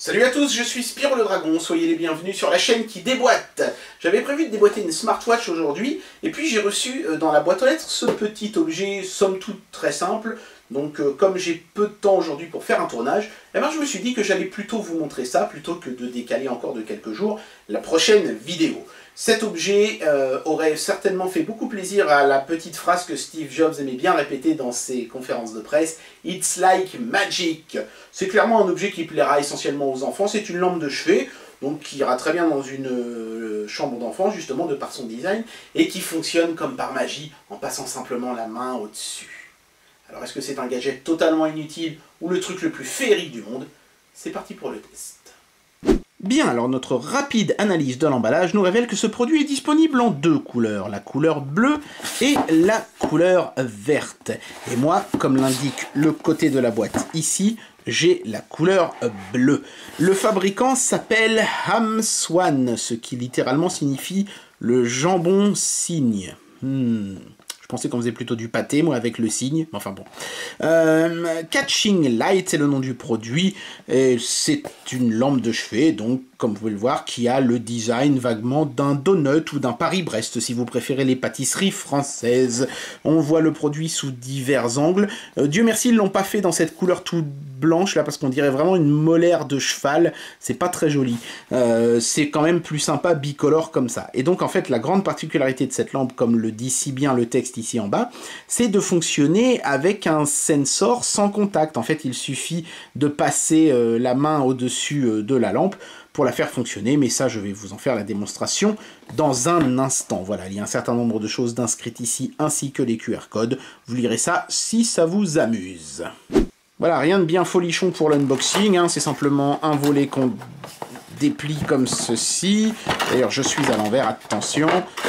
Salut à tous, je suis Spyro le Dragon, soyez les bienvenus sur la chaîne qui déboîte. J'avais prévu de déboîter une smartwatch aujourd'hui, et puis j'ai reçu dans la boîte aux lettres ce petit objet, somme toute très simple. Donc comme j'ai peu de temps aujourd'hui pour faire un tournage, eh ben, je me suis dit que j'allais plutôt vous montrer ça, plutôt que de décaler encore de quelques jours la prochaine vidéo. Cet objet aurait certainement fait beaucoup plaisir à la petite phrase que Steve Jobs aimait bien répéter dans ses conférences de presse, « It's like magic ». C'est clairement un objet qui plaira essentiellement aux enfants, c'est une lampe de chevet, donc qui ira très bien dans une chambre d'enfant, justement, de par son design, et qui fonctionne comme par magie, en passant simplement la main au-dessus. Alors est-ce que c'est un gadget totalement inutile, ou le truc le plus féerique du monde? C'est parti pour le test. Bien, alors notre rapide analyse de l'emballage nous révèle que ce produit est disponible en deux couleurs, la couleur bleue et la couleur verte. Et moi, comme l'indique le côté de la boîte ici, j'ai la couleur bleue. Le fabricant s'appelle Hamswan, ce qui littéralement signifie le jambon cygne. Je pensais qu'on faisait plutôt du pâté, moi, avec le cygne. Enfin bon. Catching Light, c'est le nom du produit. C'est une lampe de chevet, donc, comme vous pouvez le voir, qui a le design vaguement d'un donut ou d'un Paris-Brest, si vous préférez les pâtisseries françaises. On voit le produit sous divers angles. Dieu merci, ils l'ont pas fait dans cette couleur toute blanche, là, parce qu'on dirait vraiment une molaire de cheval. C'est pas très joli. C'est quand même plus sympa bicolore comme ça. Et donc, en fait, la grande particularité de cette lampe, comme le dit si bien le texte ici en bas, c'est de fonctionner avec un sensor sans contact. En fait, il suffit de passer la main au-dessus de la lampe pour la faire fonctionner, mais ça, je vais vous en faire la démonstration dans un instant. Voilà, il y a un certain nombre de choses d'inscrites ici, ainsi que les QR codes. Vous lirez ça si ça vous amuse. Voilà, rien de bien folichon pour l'unboxing, hein, c'est simplement un volet qu'on déplie comme ceci. D'ailleurs, je suis à l'envers, attention.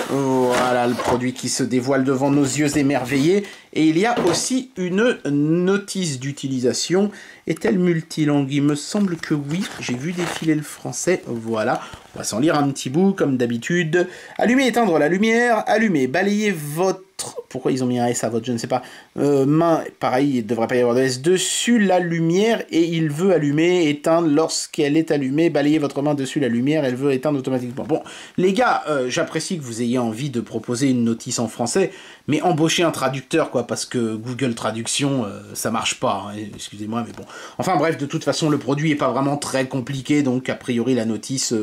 Voilà le produit qui se dévoile devant nos yeux émerveillés. Et il y a aussi une notice d'utilisation. Est-elle multilangue? Il me semble que oui. J'ai vu défiler le français. Voilà. On va s'en lire un petit bout, comme d'habitude. Allumer, éteindre la lumière. Allumer, balayer votre... Pourquoi ils ont mis un S à votre, je ne sais pas. Main, pareil, il ne devrait pas y avoir de S. Dessus la lumière, et il veut allumer, éteindre lorsqu'elle est allumée. Balayer votre main dessus la lumière, elle veut éteindre automatiquement. Bon, les gars, j'apprécie que vous ayez envie de proposer une notice en français, mais embauchez un traducteur, quoi, parce que Google Traduction, ça marche pas, hein, excusez-moi, mais bon. Enfin bref, de toute façon, le produit est pas vraiment très compliqué, donc a priori la notice,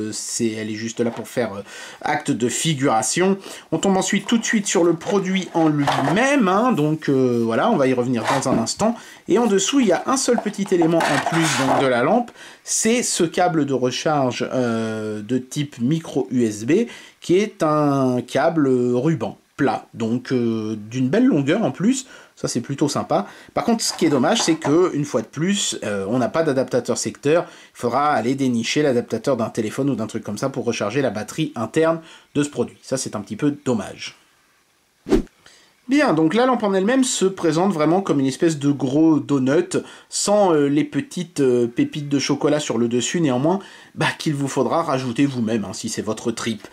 elle est juste là pour faire acte de figuration. On tombe ensuite tout de suite sur le produit en lui-même, hein, donc voilà, on va y revenir dans un instant. Et en dessous, il y a un seul petit élément en plus donc, de la lampe, c'est ce câble de recharge de type micro USB, qui est un câble ruban plat, donc d'une belle longueur en plus, ça c'est plutôt sympa. Par contre, ce qui est dommage, c'est que une fois de plus, on n'a pas d'adaptateur secteur, il faudra aller dénicher l'adaptateur d'un téléphone ou d'un truc comme ça pour recharger la batterie interne de ce produit. Ça c'est un petit peu dommage. Bien, donc la lampe en elle-même se présente vraiment comme une espèce de gros donut, sans les petites pépites de chocolat sur le dessus, néanmoins, qu'il vous faudra rajouter vous-même, hein, si c'est votre trip.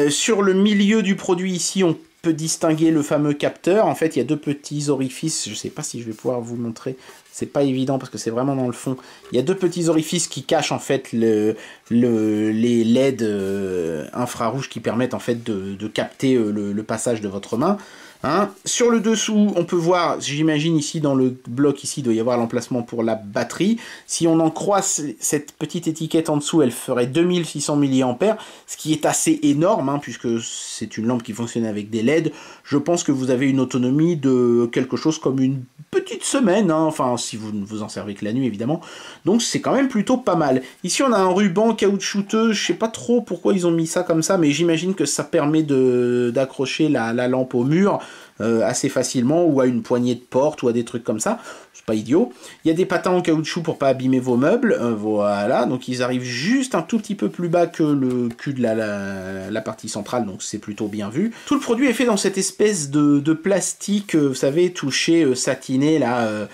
Sur le milieu du produit ici, on peut distinguer le fameux capteur. En fait, il y a deux petits orifices, je ne sais pas si je vais pouvoir vous montrer, c'est pas évident parce que c'est vraiment dans le fond. Il y a deux petits orifices qui cachent en fait les LED infrarouges qui permettent en fait de capter le passage de votre main. Hein. Sur le dessous, on peut voir, j'imagine ici dans le bloc, ici, il doit y avoir l'emplacement pour la batterie. Si on en croit cette petite étiquette en dessous, elle ferait 2600 mAh, ce qui est assez énorme, hein, puisque c'est une lampe qui fonctionne avec des LED. Je pense que vous avez une autonomie de quelque chose comme une petite semaine, hein, enfin, si vous ne vous en servez que la nuit, évidemment. Donc, c'est quand même plutôt pas mal. Ici, on a un ruban caoutchouteux, je sais pas trop pourquoi ils ont mis ça comme ça, mais j'imagine que ça permet d'accrocher la lampe au mur, assez facilement, ou à une poignée de porte, ou à des trucs comme ça. C'est pas idiot. Il y a des patins en caoutchouc pour pas abîmer vos meubles, voilà, donc ils arrivent juste un tout petit peu plus bas que le cul de la partie centrale, donc c'est plutôt bien vu. Tout le produit est fait dans cette espèce de plastique, vous savez, touché, satiné, là,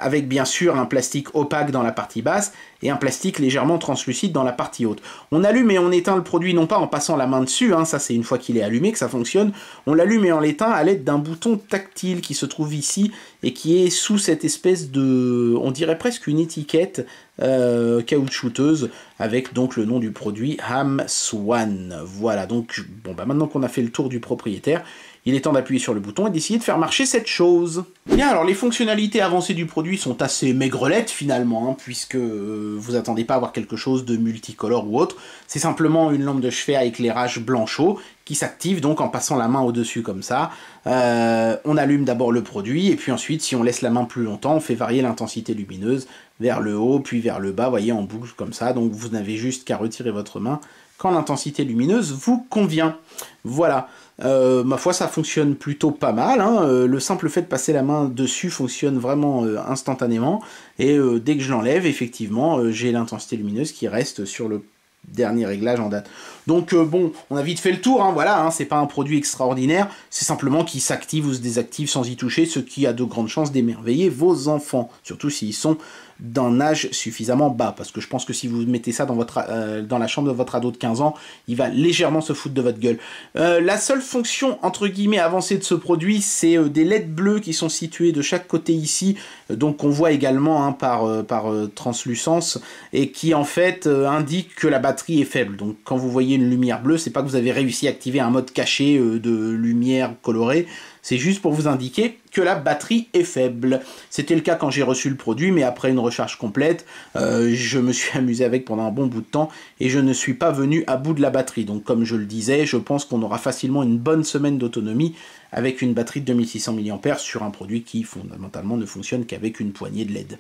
avec bien sûr un plastique opaque dans la partie basse et un plastique légèrement translucide dans la partie haute. On allume et on éteint le produit non pas en passant la main dessus, hein, ça c'est une fois qu'il est allumé que ça fonctionne, on l'allume et on l'éteint à l'aide d'un bouton tactile qui se trouve ici et qui est sous cette espèce de, on dirait presque une étiquette caoutchouteuse avec donc le nom du produit Ham Swan. Voilà, donc bon, bah maintenant qu'on a fait le tour du propriétaire, il est temps d'appuyer sur le bouton et d'essayer de faire marcher cette chose. Bien, alors les fonctionnalités avancées du produit sont assez maigrelettes finalement, hein, puisque vous attendez pas à avoir quelque chose de multicolore ou autre. C'est simplement une lampe de chevet à éclairage blanc-chaud qui s'active donc en passant la main au-dessus comme ça. On allume d'abord le produit, et puis ensuite, si on laisse la main plus longtemps, on fait varier l'intensité lumineuse vers le haut, puis vers le bas, vous voyez, en boucle comme ça. Donc vous n'avez juste qu'à retirer votre main quand l'intensité lumineuse vous convient. Voilà. Ma foi, ça fonctionne plutôt pas mal, hein. Le simple fait de passer la main dessus fonctionne vraiment instantanément, et dès que je l'enlève, effectivement, j'ai l'intensité lumineuse qui reste sur le dernier réglage en date. Donc bon, on a vite fait le tour, hein, voilà, hein, c'est pas un produit extraordinaire, c'est simplement qu'il s'active ou se désactive sans y toucher, ce qui a de grandes chances d'émerveiller vos enfants, surtout s'ils sont d'un âge suffisamment bas, parce que je pense que si vous mettez ça dans, dans la chambre de votre ado de 15 ans, il va légèrement se foutre de votre gueule. La seule fonction, entre guillemets, avancée de ce produit, c'est des LED bleus qui sont situés de chaque côté ici, donc qu'on voit également hein, par translucence, et qui en fait indiquent que la batterie est faible. Donc quand vous voyez une lumière bleue, c'est pas que vous avez réussi à activer un mode caché de lumière colorée, c'est juste pour vous indiquer que la batterie est faible. C'était le cas quand j'ai reçu le produit, mais après une recharge complète, je me suis amusé avec pendant un bon bout de temps, et je ne suis pas venu à bout de la batterie. Donc comme je le disais, je pense qu'on aura facilement une bonne semaine d'autonomie avec une batterie de 2600 mAh sur un produit qui fondamentalement ne fonctionne qu'avec une poignée de LED.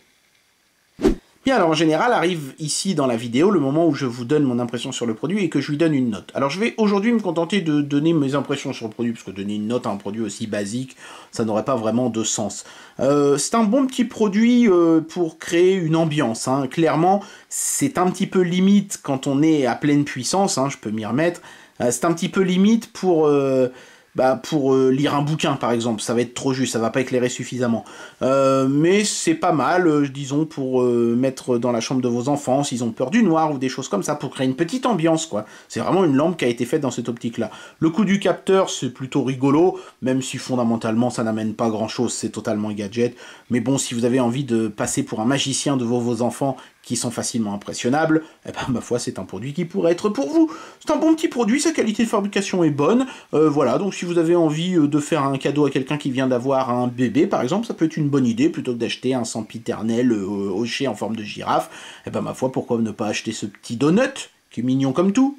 Bien, alors en général, arrive ici dans la vidéo le moment où je vous donne mon impression sur le produit et que je lui donne une note. Alors je vais aujourd'hui me contenter de donner mes impressions sur le produit, parce que donner une note à un produit aussi basique, ça n'aurait pas vraiment de sens. C'est un bon petit produit pour créer une ambiance, hein. Clairement, c'est un petit peu limite quand on est à pleine puissance, hein, je peux m'y remettre. C'est un petit peu limite pour lire un bouquin par exemple, ça va être trop juste, ça va pas éclairer suffisamment. Mais c'est pas mal, disons, pour mettre dans la chambre de vos enfants, s'ils ont peur du noir ou des choses comme ça, pour créer une petite ambiance, quoi. C'est vraiment une lampe qui a été faite dans cette optique-là. Le coup du capteur, c'est plutôt rigolo, même si fondamentalement ça n'amène pas grand-chose, c'est totalement gadget. Mais bon, si vous avez envie de passer pour un magicien de vos enfants, qui sont facilement impressionnables, eh ben, ma foi, c'est un produit qui pourrait être pour vous. C'est un bon petit produit, sa qualité de fabrication est bonne, voilà, donc si vous avez envie de faire un cadeau à quelqu'un qui vient d'avoir un bébé, par exemple, ça peut être une bonne idée, plutôt que d'acheter un sempiternel hoché en forme de girafe, eh ben, ma foi, pourquoi ne pas acheter ce petit donut, qui est mignon comme tout.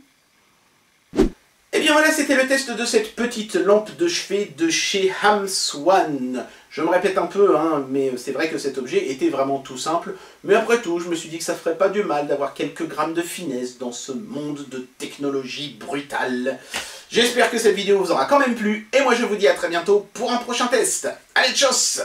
Et bien voilà, c'était le test de cette petite lampe de chevet de chez Ham Swan. Je me répète un peu, hein, mais c'est vrai que cet objet était vraiment tout simple. Mais après tout, je me suis dit que ça ferait pas du mal d'avoir quelques grammes de finesse dans ce monde de technologie brutale. J'espère que cette vidéo vous aura quand même plu, et moi je vous dis à très bientôt pour un prochain test. Allez, tchuss!